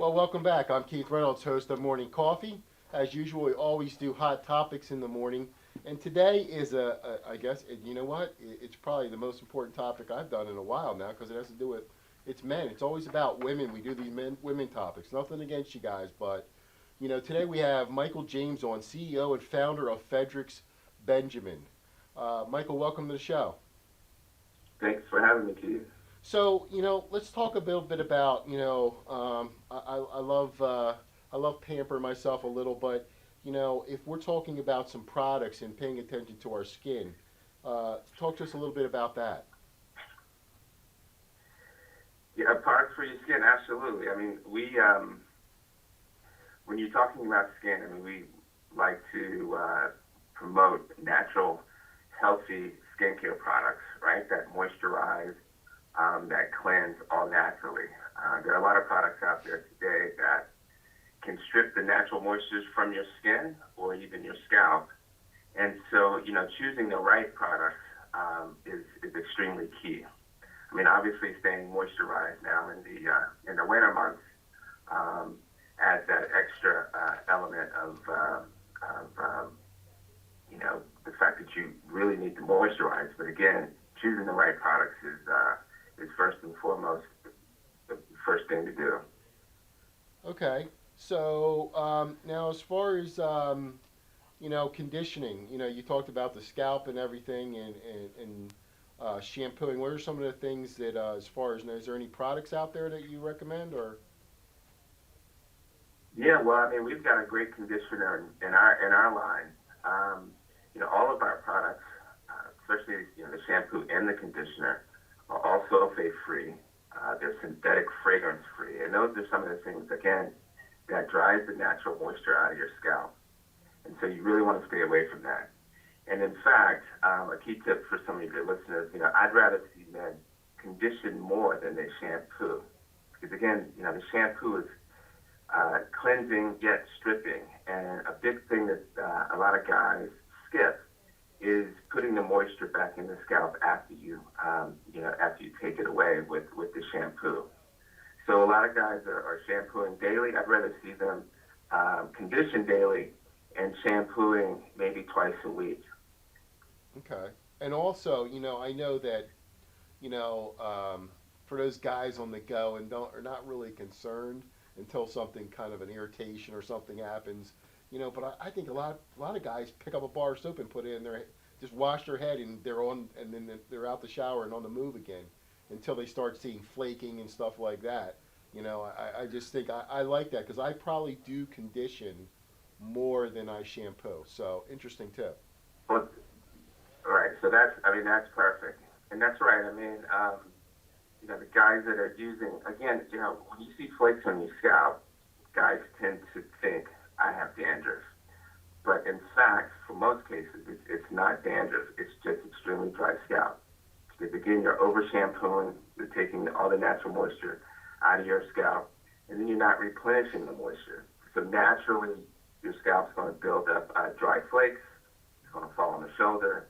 Well, welcome back. I'm Keith Reynolds, host of Morning Coffee. As usual, we always do hot topics in the morning. And today is I guess, you know what? It's probably the most important topic I've done in a while now because it has to do with it's men. It's always about women. We do these women topics. Nothing against you guys, but today we have Michael James on, CEO and founder of Fredericks Benjamin. Michael, welcome to the show. Thanks for having me, Keith. So let's talk a little bit about I love pampering myself a little, but if we're talking about some products and paying attention to our skin, talk to us a little bit about that. Yeah, parts for your skin, absolutely. I mean, when you're talking about skin, I mean, we like to promote natural, healthy skincare products, right? That moisturize, that cleanse all naturally. There are a lot of products out there today that can strip the natural moistures from your skin or even your scalp. And so, choosing the right product is extremely key. I mean, obviously, staying moisturized now in the winter months adds that extra element of the fact that you really need to moisturize. But again, choosing the right products is first and foremost the first thing to do. Okay. So now, as far as conditioning, you talked about the scalp and everything, and shampooing. What are some of the things that, as far as, is there any products out there that you recommend, or? Yeah, well, I mean, we've got a great conditioner in our line. All of our products, especially the shampoo and the conditioner, are all sulfate free. They're synthetic fragrance free, and those are some of the things again that drives the natural moisture out of your scalp. And so you really want to stay away from that. And in fact, a key tip for some of your listeners, I'd rather see men condition more than they shampoo, because again, the shampoo is cleansing yet stripping, and a big thing that a lot of guys skip is putting the moisture back in the scalp after after you take it away with the shampoo. So a lot of guys are shampooing daily. I'd rather see them condition daily and shampooing maybe twice a week. Okay. And also, I know that, for those guys on the go and are not really concerned until something kind of an irritation or something happens, but I think a lot of guys pick up a bar of soap and put it in their, just wash their head, and then they're out the shower and on the move again until they start seeing flaking and stuff like that. I just think I like that because I probably do condition more than I shampoo. So interesting tip. Well, right. So that's perfect, and that's right. I mean, the guys that are using, again, when you see flakes on your scalp, guys tend to think I have dandruff. But in fact, for most cases, it's not dandruff. It's just extremely dry scalp. Because again, you're over shampooing, you're taking all the natural moisture out of your scalp, and then you're not replenishing the moisture. So naturally, your scalp's going to build up dry flakes. It's going to fall on the shoulder.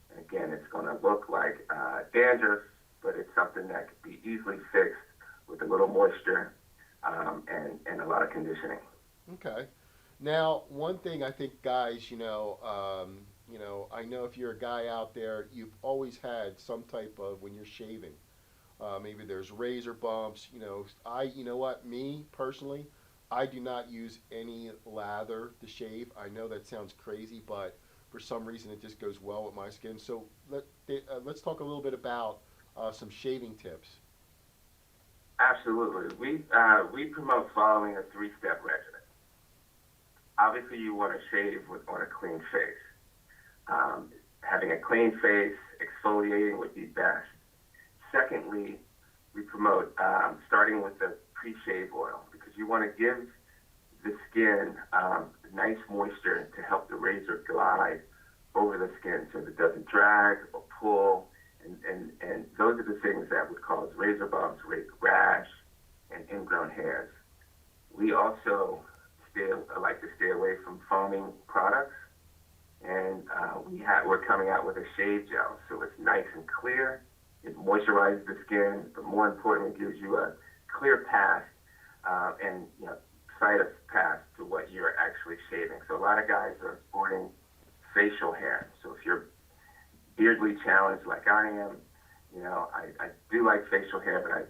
And again, it's going to look like dandruff, but it's something that could be easily fixed with a little moisture and a lot of conditioning. Okay. Now, one thing I think guys, I know if you're a guy out there, you've always had some type of when you're shaving. Maybe there's razor bumps. You know what, me personally, I do not use any lather to shave. I know that sounds crazy, but for some reason it just goes well with my skin. So let's talk a little bit about some shaving tips. Absolutely. We promote following a three-step regimen. Obviously, you want to shave on a clean face. Having a clean face, exfoliating would be best. Secondly, we promote starting with the pre-shave oil because you want to give the skin nice moisture to help the razor glide over the skin so that it doesn't drag or pull. And those are the things that would cause razor bumps, rash, and ingrown hairs. We also like to stay away from foaming products, and we're coming out with a shave gel, so it's nice and clear. It moisturizes the skin, but more importantly, gives you a clear path and site of path to what you're actually shaving. So a lot of guys are sporting facial hair. So if you're beardly challenged like I am, I do like facial hair, but I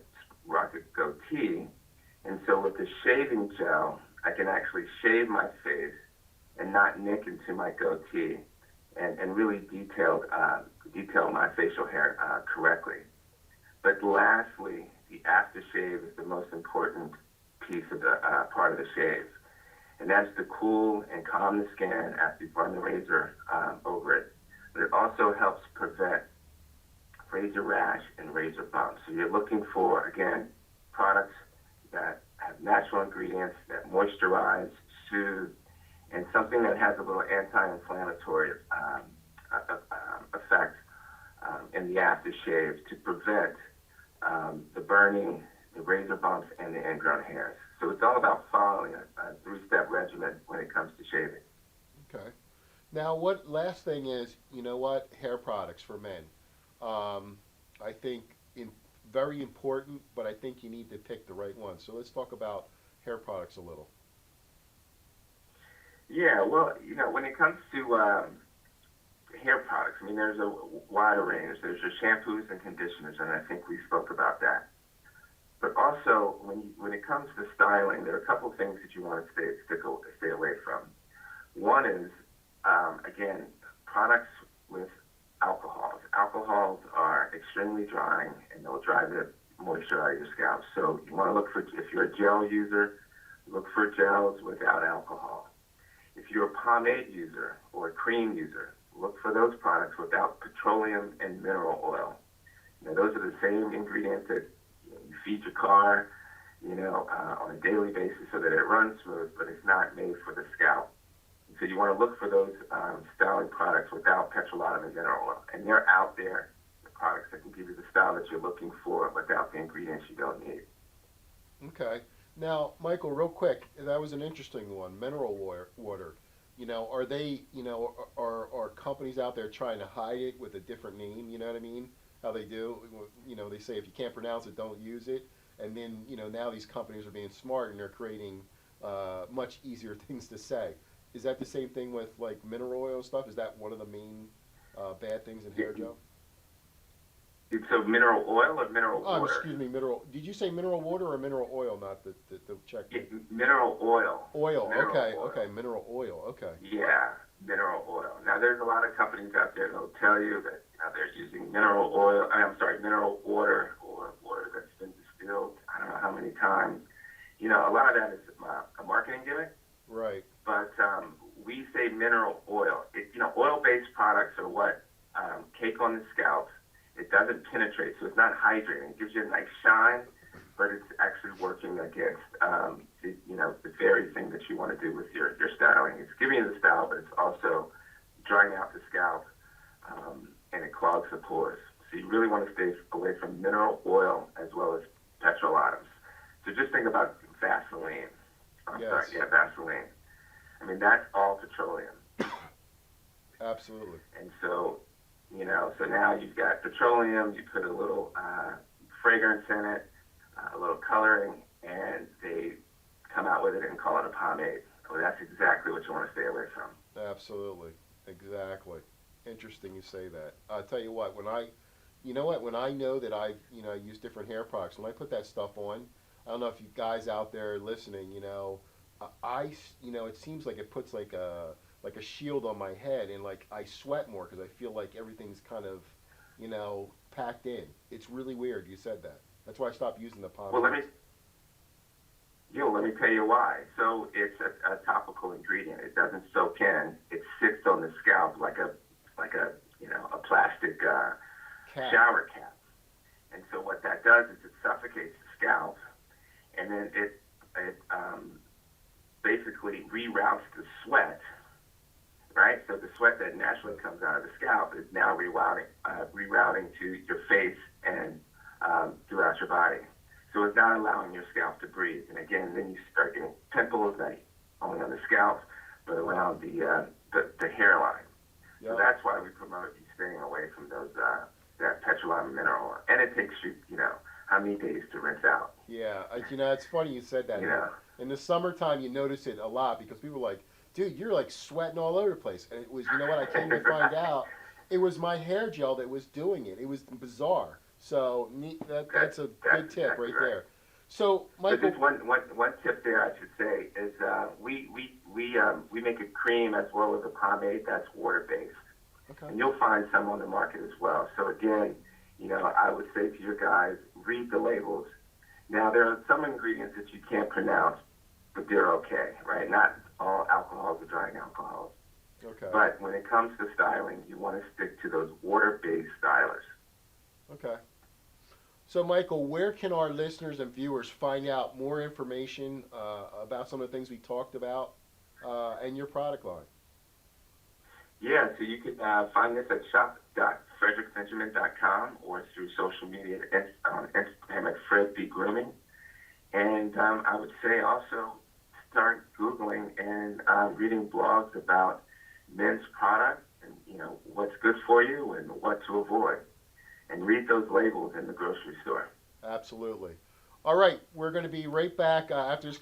rock a goatee. And so with the shaving gel, I can actually shave my face and not nick into my goatee and really detail my facial hair correctly. But lastly, the aftershave is the most important piece of the part of the shave. And that's to cool and calm the skin after you run the razor over it. But it also helps prevent razor rash and razor bumps. So you're looking for, again, products that have natural ingredients that moisturize, soothe, and something that has a little anti-inflammatory effect in the aftershave to prevent the burning, the razor bumps, and the ingrown hairs. So it's all about following a three-step regimen when it comes to shaving. Okay. Now, what last thing is, hair products for men. I think very important, but I think you need to pick the right one. So let's talk about hair products a little. Yeah, well, when it comes to hair products, I mean, there's a wider range. There's your shampoos and conditioners, and I think we spoke about that. But also, when it comes to styling, there are a couple of things that you want to stay away from. One is, again, products with alcohols. Alcohols are extremely drying, and they'll dry the moisture out of your scalp. So you want to look for, if you're a gel user, look for gels without alcohol. If you're a pomade user or a cream user, look for those products without petroleum and mineral oil. Those are the same ingredients that you feed your car, on a daily basis so that it runs smooth, but it's not made for the scalp. So you want to look for those styling products without petroleum and mineral oil. And they're out there, the products that can give you the style that you're looking for without the ingredients you don't need. Okay. Now, Michael, real quick, that was an interesting one. Mineral water. Are they, are companies out there trying to hide it with a different name? You know what I mean? How they do. They say if you can't pronounce it, don't use it. And then, now these companies are being smart and they're creating much easier things to say. Is that the same thing with like mineral oil stuff? Is that one of the main bad things in hair gel? So mineral oil or mineral water? Excuse me, mineral. Did you say mineral water or mineral oil? Not the check. Mineral oil. Oil. Mineral Okay. oil. Okay. Mineral oil. Okay. Yeah, mineral oil. Now, there's a lot of companies out there that'll tell you that they're using mineral oil. Mineral water or water that's been distilled. I don't know how many times. A lot of that is a marketing gimmick. Right. But we say mineral oil. Oil-based products are what cake on the scalp. It doesn't penetrate, so it's not hydrating. It gives you a nice shine, but it's actually working against the very thing that you want to do with your styling. It's giving you the style, but it's also drying out the scalp, and it clogs the pores. So you really want to stay away from mineral oil as well as petrolatum. So just think about Vaseline. Vaseline. I mean, that's all petroleum. Absolutely. And so, so now you've got petroleum, you put a little fragrance in it, a little coloring, and they come out with it and call it a pomade. Well, that's exactly what you want to stay away from. Absolutely. Exactly. Interesting you say that. I'll tell you what, when I know that I use different hair products, when I put that stuff on, I don't know if you guys out there listening, it seems like it puts like a shield on my head, and like I sweat more because I feel like everything's kind of, packed in. It's really weird. You said that. That's why I stopped using the pomade. Well, let me tell you why. So it's a topical ingredient. It doesn't soak in. It sits on the scalp like a plastic shower cap. And so what that does is it suffocates the scalp, and then it basically reroutes the sweat, right? So the sweat that naturally comes out of the scalp is now rerouting to your face and throughout your body. So it's not allowing your scalp to breathe. And again, then you start getting pimples not only on the scalp, but around the hairline. Yep. So that's why we promote you staying away from those that petroleum mineral oil. And it takes you, how many days to rinse out. Yeah, it's funny you said that. You know, In the summertime, you notice it a lot because people are like, "Dude, you're like sweating all over the place." And it was, what I came to find out, it was my hair gel that was doing it. It was bizarre. So that's a that's good tip exactly right right. there. So So just Michael, one tip there, I should say, is we make a cream as well as a pomade that's water based, okay, and you'll find some on the market as well. So again, I would say to your guys, read the labels. Now there are some ingredients that you can't pronounce, but they're okay, right? Not all alcohols are drying alcohols. okay, But when it comes to styling, you want to stick to those water-based stylers. okay. So Michael, where can our listeners and viewers find out more information about some of the things we talked about and your product line? Yeah, so you can find us at shop.frederickbenjamin.com or through social media on Instagram at Fred B. Grooming. And I would say also start Googling and reading blogs about men's products and, what's good for you and what to avoid. And read those labels in the grocery store. Absolutely. All right, we're going to be right back after this commercial.